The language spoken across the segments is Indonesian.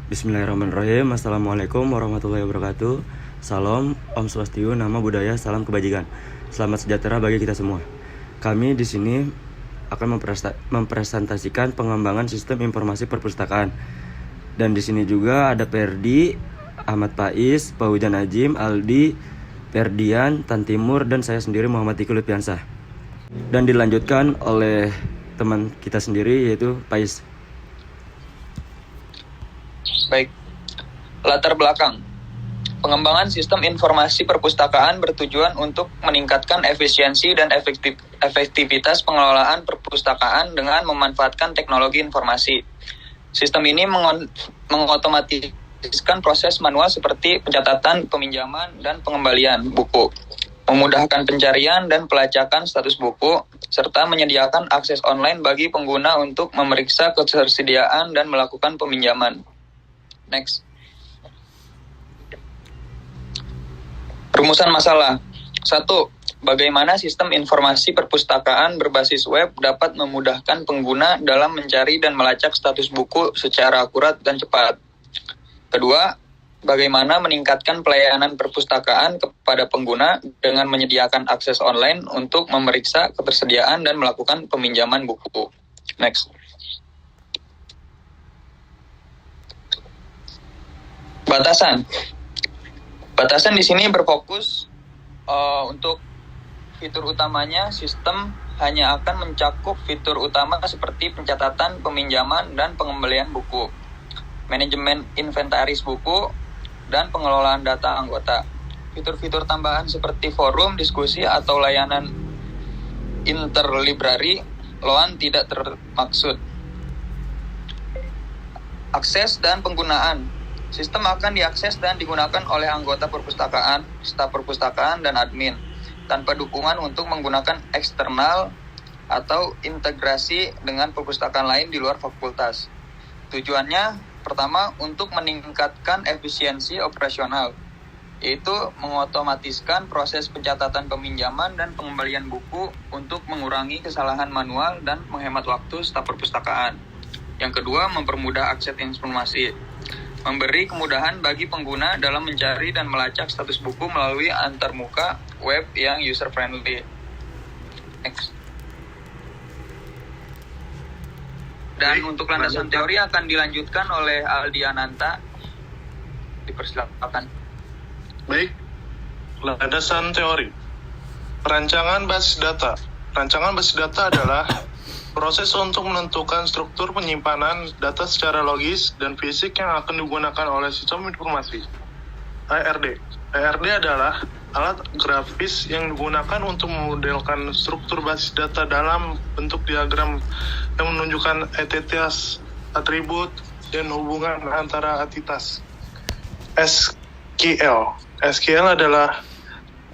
Bismillahirrahmanirrahim. Assalamualaikum warahmatullahi wabarakatuh. Salam, Om Swastiastu, nama budaya, salam kebajikan. Selamat sejahtera bagi kita semua. Kami di sini akan mempresentasikan pengembangan sistem informasi perpustakaan. Dan di sini juga ada Perdi, Ahmad Faiz, Paujan Ajim, Aldi, Perdian, Tan Timur, dan saya sendiri Muhammad Tiki Lutfiansah. Dan dilanjutkan oleh teman kita sendiri yaitu Faiz. Baik, latar belakang. Pengembangan sistem informasi perpustakaan bertujuan untuk meningkatkan efisiensi dan efektivitas pengelolaan perpustakaan dengan memanfaatkan teknologi informasi. Sistem ini mengotomatiskan proses manual seperti pencatatan, peminjaman, dan pengembalian buku, memudahkan pencarian dan pelacakan status buku, serta menyediakan akses online bagi pengguna untuk memeriksa ketersediaan dan melakukan peminjaman. Next. Rumusan masalah. 1. Bagaimana sistem informasi perpustakaan berbasis web dapat memudahkan pengguna dalam mencari dan melacak status buku secara akurat dan cepat. Kedua, bagaimana meningkatkan pelayanan perpustakaan kepada pengguna dengan menyediakan akses online untuk memeriksa ketersediaan dan melakukan peminjaman buku. Next. Batasan di sini berfokus untuk fitur utamanya. Sistem hanya akan mencakup fitur utama seperti pencatatan, peminjaman, dan pengembalian buku, manajemen inventaris buku, dan pengelolaan data anggota. Fitur-fitur tambahan seperti forum, diskusi, atau layanan interlibrary loan tidak termaksud. Akses dan penggunaan. Sistem akan diakses dan digunakan oleh anggota perpustakaan, staf perpustakaan, dan admin, tanpa dukungan untuk menggunakan eksternal atau integrasi dengan perpustakaan lain di luar fakultas. Tujuannya, pertama, untuk meningkatkan efisiensi operasional, yaitu mengotomatiskan proses pencatatan peminjaman dan pengembalian buku untuk mengurangi kesalahan manual dan menghemat waktu staf perpustakaan. Yang kedua, mempermudah akses informasi, memberi kemudahan bagi pengguna dalam mencari dan melacak status buku melalui antarmuka web yang user-friendly. Next. Dan untuk landasan teori akan dilanjutkan oleh Aldi Ananta. Dipersilakan. Baik, landasan teori. Perancangan basis data. Perancangan basis data adalah proses untuk menentukan struktur penyimpanan data secara logis dan fisik yang akan digunakan oleh sistem informasi. ARD. ARD adalah alat grafis yang digunakan untuk memodelkan struktur basis data dalam bentuk diagram yang menunjukkan entitas, atribut, dan hubungan antara entitas. SQL. SQL adalah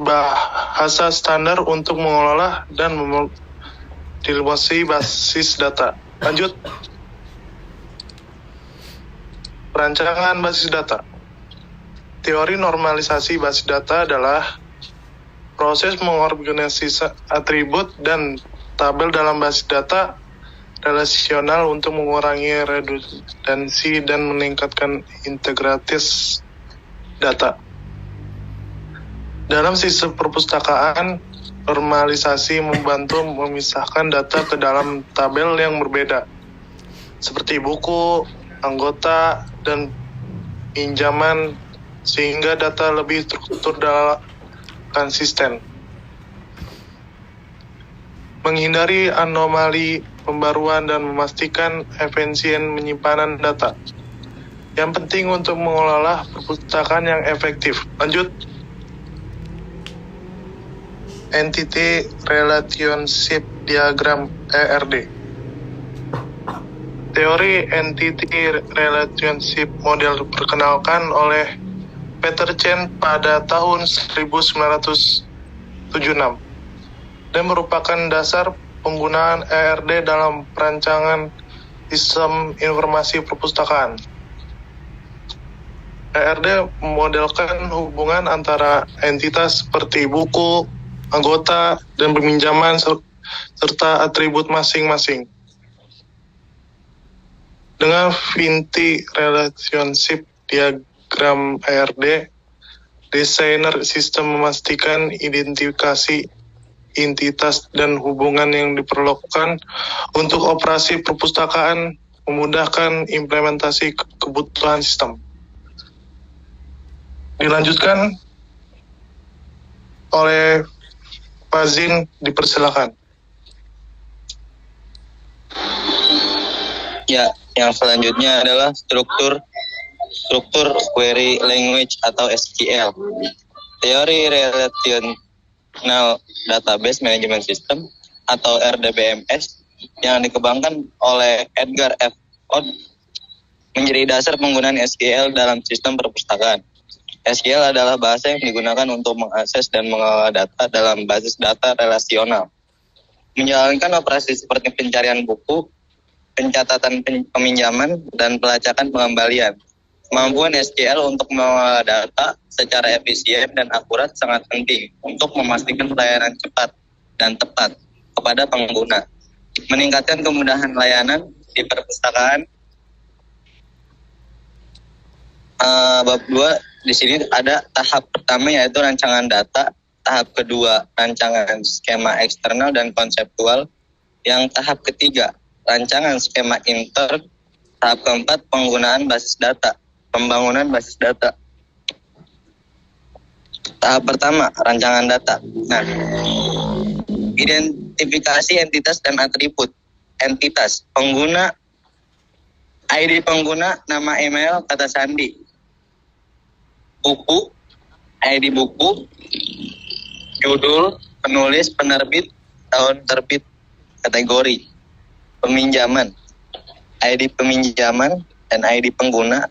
bahasa standar untuk mengelola dan dilewasi basis data. Lanjut. Perancangan basis data. Teori normalisasi basis data adalah proses mengorganisasi atribut dan tabel dalam basis data relasional untuk mengurangi redundansi dan meningkatkan integritas data. Dalam sistem perpustakaan, normalisasi membantu memisahkan data ke dalam tabel yang berbeda, seperti buku, anggota, dan pinjaman, sehingga data lebih terstruktur dan konsisten. Menghindari anomali pembaruan dan memastikan efisien penyimpanan data. Yang penting untuk mengelola perpustakaan yang efektif. Lanjut. Entity Relationship Diagram ERD. Teori Entity Relationship Model diperkenalkan oleh Peter Chen pada tahun 1976 dan merupakan dasar penggunaan ERD dalam perancangan sistem informasi perpustakaan. ERD memodelkan hubungan antara entitas seperti buku, anggota, dan peminjaman serta atribut masing-masing. Dengan Vinti Relationship Diagram ARD, desainer sistem memastikan identifikasi entitas dan hubungan yang diperlukan untuk operasi perpustakaan, memudahkan implementasi kebutuhan sistem. Dilanjutkan oleh Pak Zin, dipersilakan. Ya, yang selanjutnya adalah struktur query language atau SQL. Teori Relational Database Management System atau RDBMS yang dikembangkan oleh Edgar F. Ott menjadi dasar penggunaan SQL dalam sistem perpustakaan. SQL adalah bahasa yang digunakan untuk mengakses dan mengelola data dalam basis data relasional. Menjalankan operasi seperti pencarian buku, pencatatan peminjaman, dan pelacakan pengembalian. Kemampuan SQL untuk mengelola data secara efisien dan akurat sangat penting untuk memastikan pelayanan cepat dan tepat kepada pengguna. Meningkatkan kemudahan layanan di perpustakaan. Bab 2 di sini ada tahap pertama yaitu rancangan data, tahap kedua rancangan skema eksternal dan konseptual, yang tahap ketiga rancangan skema intern, tahap keempat penggunaan basis data, pembangunan basis data. Tahap pertama rancangan data. Nah, identifikasi entitas dan atribut. Entitas pengguna, ID pengguna, nama email, kata sandi. Buku, ID buku, judul, penulis, penerbit, tahun terbit, kategori. Peminjaman, ID peminjaman dan ID pengguna,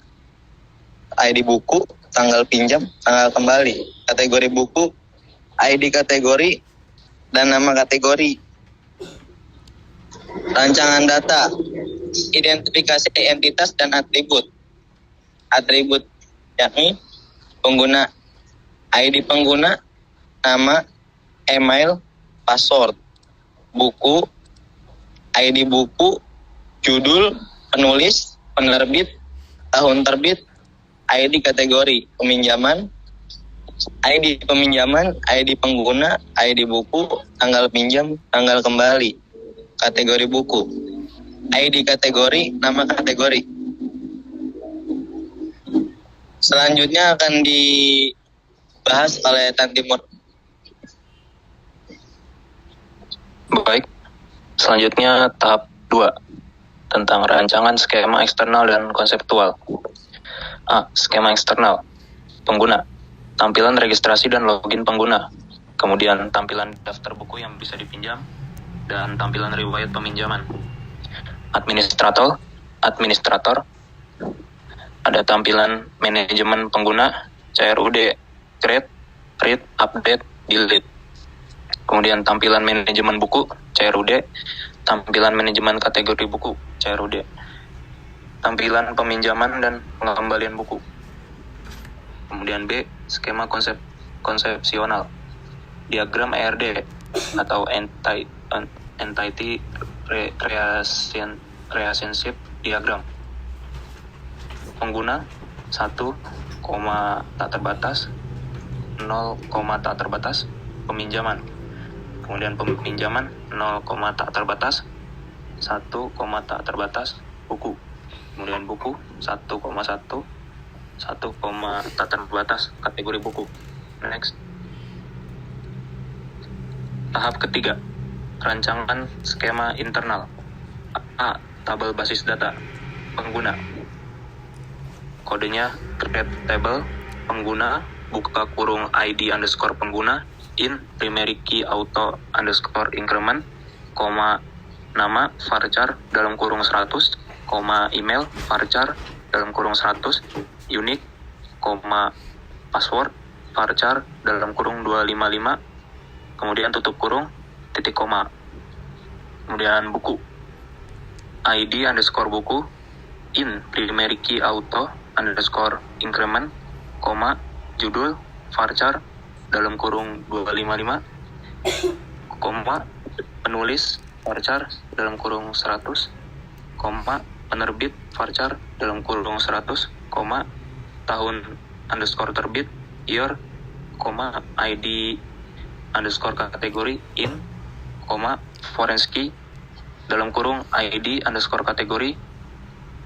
ID buku, tanggal pinjam, tanggal kembali, kategori buku, ID kategori, dan nama kategori. Rancangan data, identifikasi entitas dan atribut. Atribut yakni pengguna, ID pengguna, nama, email, password, buku, ID buku, judul, penulis, penerbit, tahun terbit, ID kategori, peminjaman, ID peminjaman, ID pengguna, ID buku, tanggal pinjam, tanggal kembali, kategori buku, ID kategori, nama kategori. Selanjutnya akan dibahas oleh Tan Timur. Baik. Selanjutnya tahap 2 tentang rancangan skema eksternal dan konseptual. A. Skema eksternal. Pengguna. Tampilan registrasi dan login pengguna. Kemudian tampilan daftar buku yang bisa dipinjam dan tampilan riwayat peminjaman. Administrator. Ada tampilan manajemen pengguna, CRUD, create, read, update, delete. Kemudian tampilan manajemen buku, CRUD, tampilan manajemen kategori buku, CRUD, tampilan peminjaman dan pengembalian buku. Kemudian B, skema konsepsional, diagram ARD atau Entity Relationship Diagram. Pengguna 1, tak terbatas, 0, tak terbatas, peminjaman. Kemudian peminjaman 0, tak terbatas, 1, tak terbatas, buku. Kemudian buku 1,1, 1, tak terbatas, kategori buku. Next. Tahap ketiga, rancangan skema internal. A. Tabel basis data pengguna. Kodenya create table pengguna, buka kurung ID underscore pengguna, in primary key auto underscore increment, koma nama varchar dalam kurung 100, koma email varchar dalam kurung 100, unique, koma password varchar dalam kurung 255, kemudian tutup kurung, titik koma. Kemudian buku, ID underscore buku, in primary key auto underscore increment, koma judul varchar dalam kurung 255, koma penulis varchar dalam kurung 100, koma penerbit varchar dalam kurung 100, tahun underscore terbit, year, ID underscore kategori in, foreign key dalam kurung ID underscore kategori,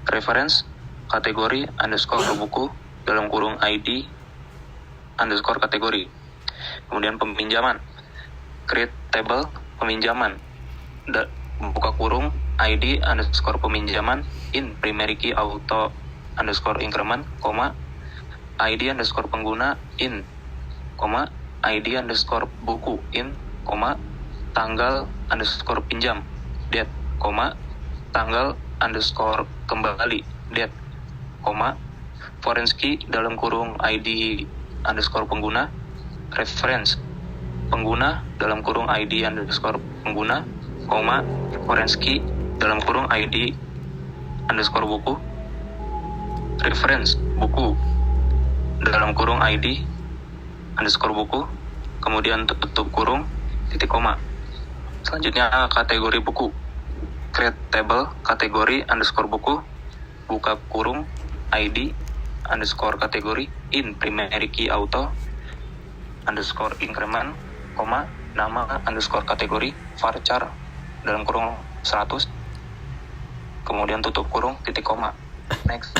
reference kategori underscore buku dalam kurung ID underscore kategori. Kemudian peminjaman, create table peminjaman, buka kurung ID underscore peminjaman in primary key auto underscore increment, ID underscore pengguna in, ID underscore buku in, tanggal underscore pinjam date, tanggal underscore kembali date, foreign key dalam kurung ID underscore pengguna, reference pengguna dalam kurung ID underscore pengguna, foreign key dalam kurung ID underscore buku, reference buku dalam kurung ID underscore buku, kemudian tutup kurung titik koma. Selanjutnya kategori buku, create table kategori underscore buku, buka kurung ID underscore kategori in primary key auto underscore increment, nama underscore kategori varchar dalam kurung 100, kemudian tutup kurung titik koma. Next.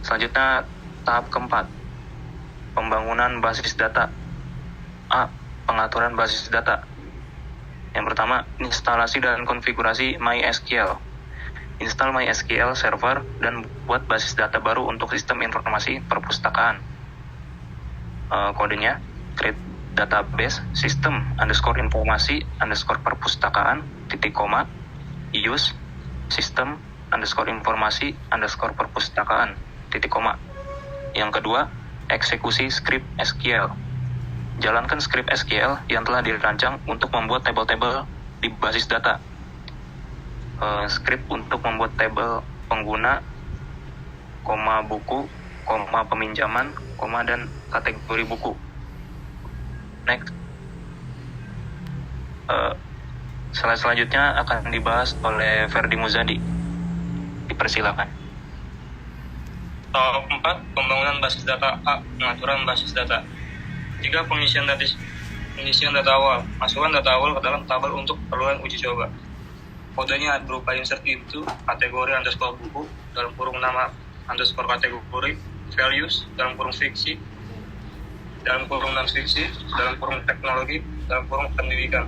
Selanjutnya tahap keempat, pembangunan basis data. A. Pengaturan basis data. Yang pertama, instalasi dan konfigurasi MySQL. Install MySQL server dan buat basis data baru untuk sistem informasi perpustakaan. Kodenya create database system underscore informasi underscore perpustakaan titik koma use system underscore informasi underscore perpustakaan titik koma. Yang kedua, eksekusi script SQL. Jalankan script SQL yang telah dirancang untuk membuat tabel-tabel di basis data. Script untuk membuat tabel pengguna, buku, peminjaman, dan kategori buku. Next. Slide selanjutnya akan dibahas oleh Ferdi Muzadi. Dipersilakan. Tahap 4, pembangunan basis data. A. Pengaturan basis data. 3. Pengisian data awal. Masukkan data awal ke dalam tabel untuk keperluan uji coba. Kodenya berupa insert into kategori underscore buku dalam kurung nama underscore kategori, values dalam kurung fiksi, dalam kurung non fiksi, dalam kurung teknologi, dalam kurung pendidikan.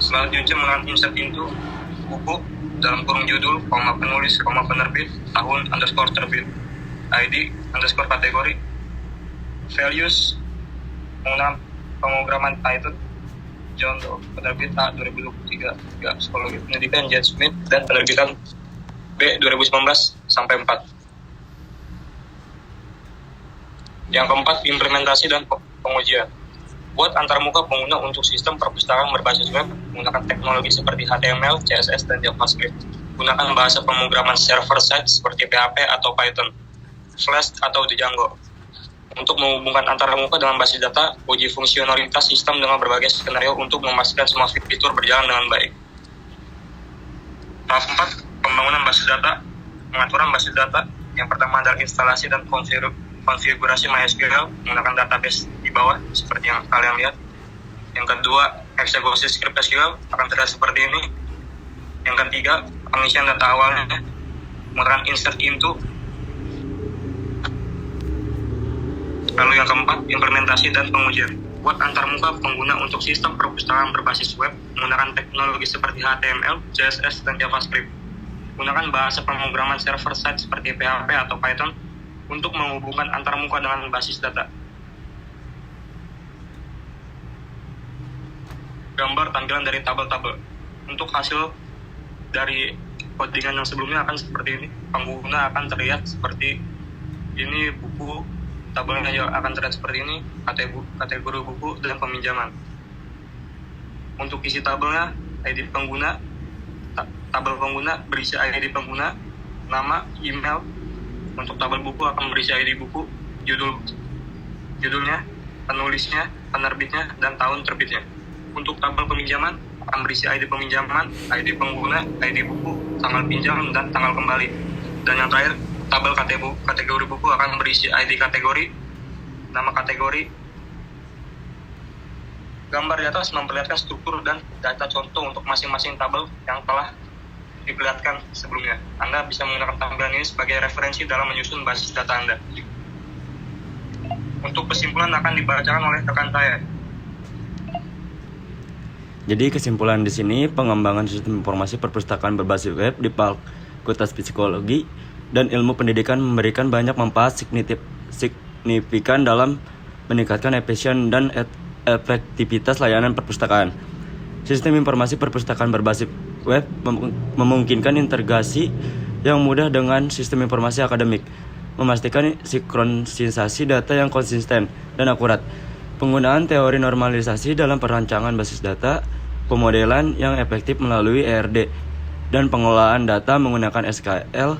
Selanjutnya menggunakan insert into buku dalam kurung judul, penulis, penerbit, tahun underscore terbit, ID underscore kategori, values menggunakan pemrograman Python, John Doe, penerbit A 2023, psikologi pendidikan Jan Smith, dan penerbitan B 2019 sampai 4. Yang keempat, implementasi dan pengujian. Buat antarmuka pengguna untuk sistem perpustakaan berbasis web menggunakan teknologi seperti HTML, CSS, dan JavaScript. Gunakan bahasa pemrograman server-side seperti PHP atau Python, Flash atau Django. Untuk menghubungkan antarmuka dengan basis data, uji fungsionalitas sistem dengan berbagai skenario untuk memastikan semua fitur berjalan dengan baik. Tahap 4, pembangunan basis data, pengaturan basis data. Yang pertama adalah instalasi dan konfigurasi MySQL menggunakan database di bawah seperti yang kalian lihat. Yang kedua, eksekusi script SQL akan terlihat seperti ini. Yang ketiga, pengisian data awalnya menggunakan insert into. Lalu yang keempat, implementasi dan pengujian. Buat antarmuka pengguna untuk sistem perpustakaan berbasis web menggunakan teknologi seperti HTML, CSS, dan JavaScript. Gunakan bahasa pemrograman server-side seperti PHP atau Python untuk menghubungkan antarmuka dengan basis data. Gambar tampilan dari tabel-tabel. Untuk hasil dari codingan yang sebelumnya akan seperti ini. Pengguna akan terlihat seperti ini, buku, tabelnya akan terlihat seperti ini, kategori buku, dan peminjaman. Untuk isi tabelnya, ID pengguna, tabel pengguna berisi ID pengguna, nama, email. Untuk tabel buku akan berisi ID buku, judulnya, penulisnya, penerbitnya, dan tahun terbitnya. Untuk tabel peminjaman akan berisi ID peminjaman, ID pengguna, ID buku, tanggal pinjam, dan tanggal kembali. Dan yang terakhir, tabel kategori buku akan berisi ID kategori, nama kategori. Gambar di atas memperlihatkan struktur dan data contoh untuk masing-masing tabel yang telah diperlihatkan sebelumnya. Anda bisa menggunakan tampilan ini sebagai referensi dalam menyusun basis data Anda. Untuk kesimpulan akan dibacakan oleh rekan saya. Jadi kesimpulan di sini, pengembangan sistem informasi perpustakaan berbasis web di Fakultas Psikologi dan Ilmu Pendidikan memberikan banyak manfaat signifikan dalam meningkatkan efisien dan efektivitas layanan perpustakaan. Sistem informasi perpustakaan berbasis web memungkinkan integrasi yang mudah dengan sistem informasi akademik, memastikan sinkronisasi data yang konsisten dan akurat, penggunaan teori normalisasi dalam perancangan basis data, pemodelan yang efektif melalui ERD, dan pengelolaan data menggunakan SQL,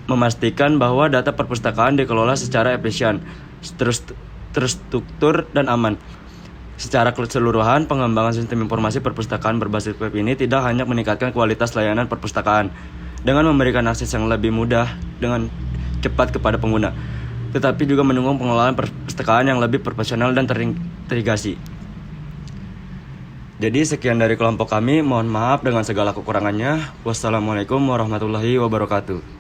memastikan bahwa data perpustakaan dikelola secara efisien, terstruktur, dan aman. Secara keseluruhan, pengembangan sistem informasi perpustakaan berbasis web ini tidak hanya meningkatkan kualitas layanan perpustakaan dengan memberikan akses yang lebih mudah dengan cepat kepada pengguna, tetapi juga mendukung pengelolaan perpustakaan yang lebih profesional dan terintegrasi. Jadi sekian dari kelompok kami, mohon maaf dengan segala kekurangannya. Wassalamualaikum warahmatullahi wabarakatuh.